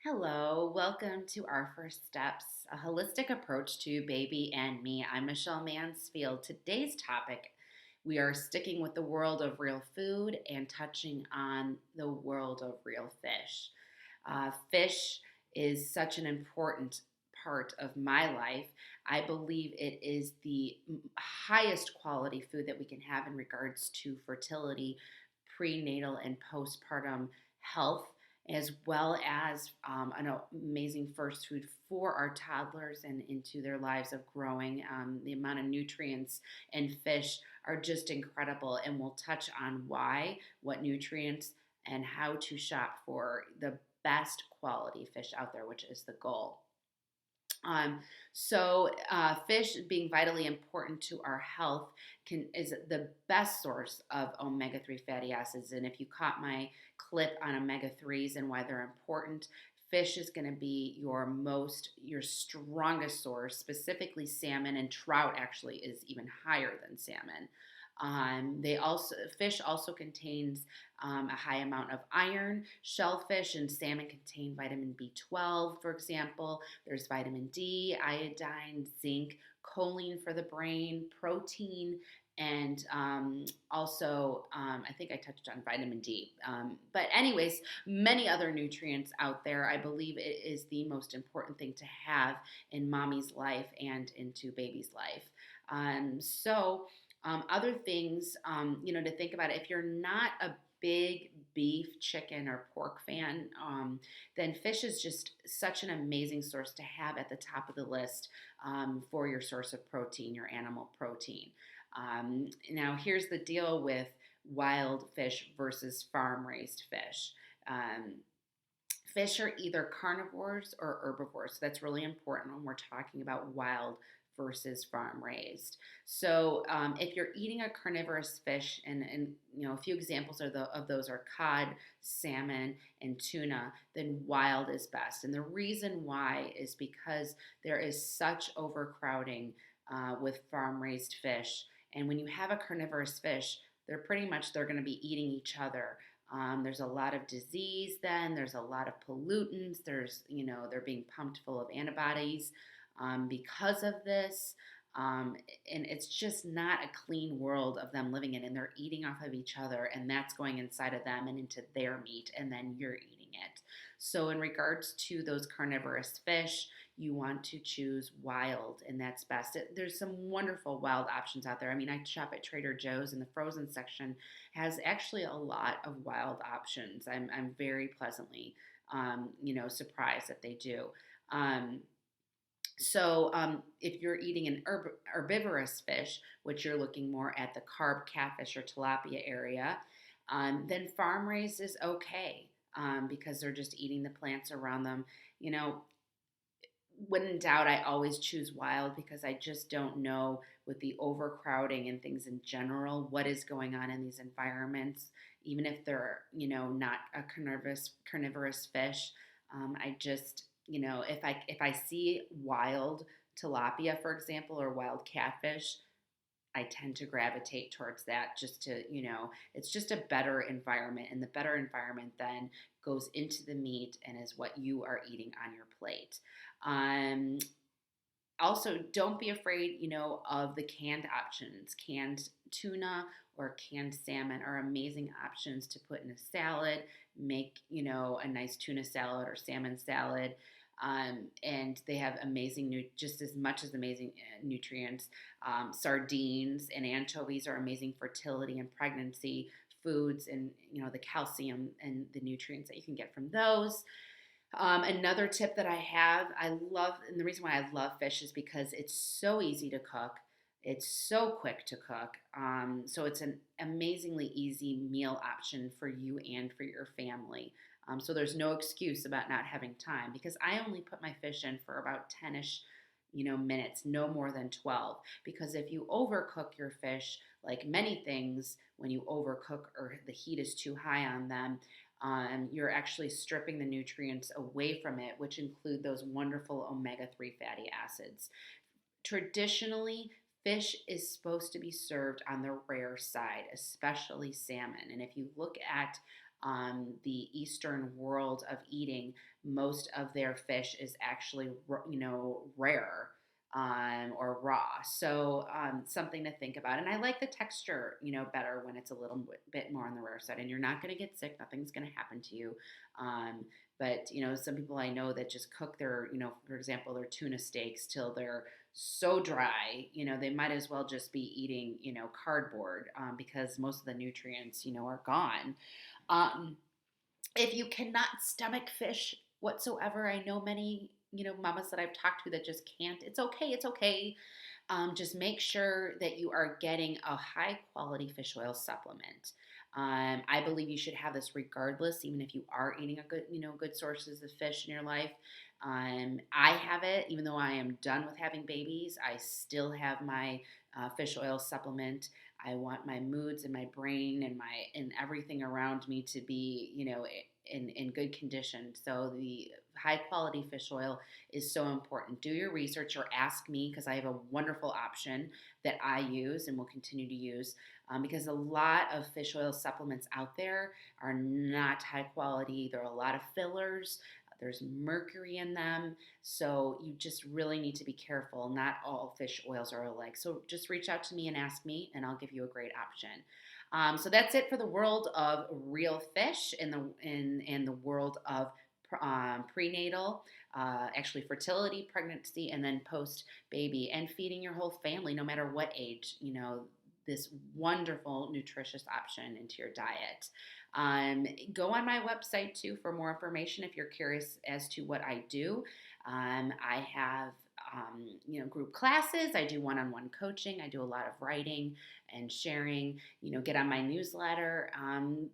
Hello, welcome to Our First Steps, a holistic approach to baby and me. I'm Michelle Mansfield. Today's topic, we are sticking with the world of real food and touching on the world of real fish. Fish is such an important part of my life. I believe it is the highest quality food that we can have in regards to fertility, prenatal, and postpartum health, as well as an amazing first food for our toddlers and into their lives of growing. The amount of nutrients in fish are just incredible, and we'll touch on why, what nutrients, and how to shop for the best quality fish out there, which is the goal. Um, Fish being vitally important to our health is the best source of omega 3 fatty acids. And if you caught my clip on omega 3s and why they're important, fish is going to be your strongest source. Specifically, salmon and trout actually is even higher than salmon. They also Fish also contains a high amount of iron. Shellfish and salmon contain vitamin B12, for example. There's vitamin D, iodine, zinc, choline for the brain, protein, and I think I touched on vitamin D. But anyways, many other nutrients out there. I believe it is the most important thing to have in mommy's life and into baby's life. Other things, to think about it, if you're not a big beef, chicken, or pork fan, then fish is just such an amazing source to have at the top of the list for your source of protein, your animal protein. Now, here's the deal with wild fish versus farm raised fish. Um, Fish are either carnivores or herbivores. So that's really important when we're talking about wild versus farm raised. If you're eating a carnivorous fish, and a few examples of those are cod, salmon, and tuna, then wild is best. And the reason why is because there is such overcrowding with farm raised fish. And when you have a carnivorous fish, they're going to be eating each other. There's a lot of disease then, there's a lot of pollutants, they're being pumped full of antibodies because of this. And it's just not a clean world of them living in, and they're eating off of each other, and that's going inside of them and into their meat, and then you're eating it. So, in regards to those carnivorous fish, you want to choose wild, and that's best. There's some wonderful wild options out there. I mean, I shop at Trader Joe's, and the frozen section has actually a lot of wild options. I'm very pleasantly, surprised that they do. Um, if you're eating an herbivorous fish, which you're looking more at the carp, catfish, or tilapia area, then farm raised is okay because they're just eating the plants around them. You know, when in doubt, I always choose wild because I just don't know with the overcrowding and things in general what is going on in these environments. Even if they're not a carnivorous fish, I just if I see wild tilapia, for example, or wild catfish, I tend to gravitate towards that just to, it's just a better environment. And the better environment then goes into the meat and is what you are eating on your plate. Um, Also, don't be afraid, of the canned options. Canned tuna or canned salmon are amazing options to put in a salad, make, a nice tuna salad or salmon salad. And they have just as much as amazing nutrients. Sardines and anchovies are amazing fertility and pregnancy foods, and, the calcium and the nutrients that you can get from those. Another tip that I love, and the reason why I love fish is because it's so easy to cook. It's so quick to cook. So it's an amazingly easy meal option for you and for your family. So there's no excuse about not having time because I only put my fish in for about 10ish, minutes, no more than 12. Because if you overcook your fish, like many things, when you overcook or the heat is too high on them, you're actually stripping the nutrients away from it, which include those wonderful omega 3 fatty acids. Traditionally, fish is supposed to be served on the rare side, especially salmon. And if you look at the Eastern world of eating, most of their fish is actually, rare, or raw. So something to think about. And I like the texture, better when it's a little bit more on the rare side. And you're not going to get sick. Nothing's going to happen to you. But some people I know that just cook their, for example, their tuna steaks till they're so dry, they might as well just be eating, cardboard, because most of the nutrients, are gone. Um, if you cannot stomach fish whatsoever, I know many, mamas that I've talked to that just can't. It's okay. It's okay. Just make sure that you are getting a high quality fish oil supplement. I believe you should have this regardless, even if you are eating a good, good sources of fish in your life. I have it, even though I am done with having babies. I still have my fish oil supplement. I want my moods and my brain and everything around me to be, in good condition. So the high quality fish oil is so important. Do your research or ask me, because I have a wonderful option that I use and will continue to use, because a lot of fish oil supplements out there are not high quality. There are a lot of fillers. There's mercury in them. So you just really need to be careful. Not all fish oils are alike. So just reach out to me and ask me, and I'll give you a great option. So that's it for the world of real fish in the world of prenatal, actually fertility, pregnancy, and then post baby, and feeding your whole family, no matter what age. This wonderful nutritious option into your diet. Go on my website too for more information if you're curious as to what I do. I have group classes. I do one-on-one coaching. I do a lot of writing and sharing. Get on my newsletter.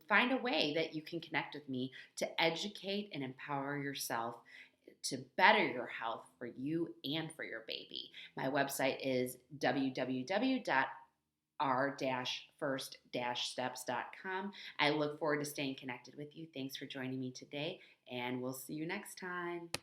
Find a way that you can connect with me to educate and empower yourself to better your health for you and for your baby. My website is www.r-first-steps.com. I look forward to staying connected with you. Thanks for joining me today, and we'll see you next time.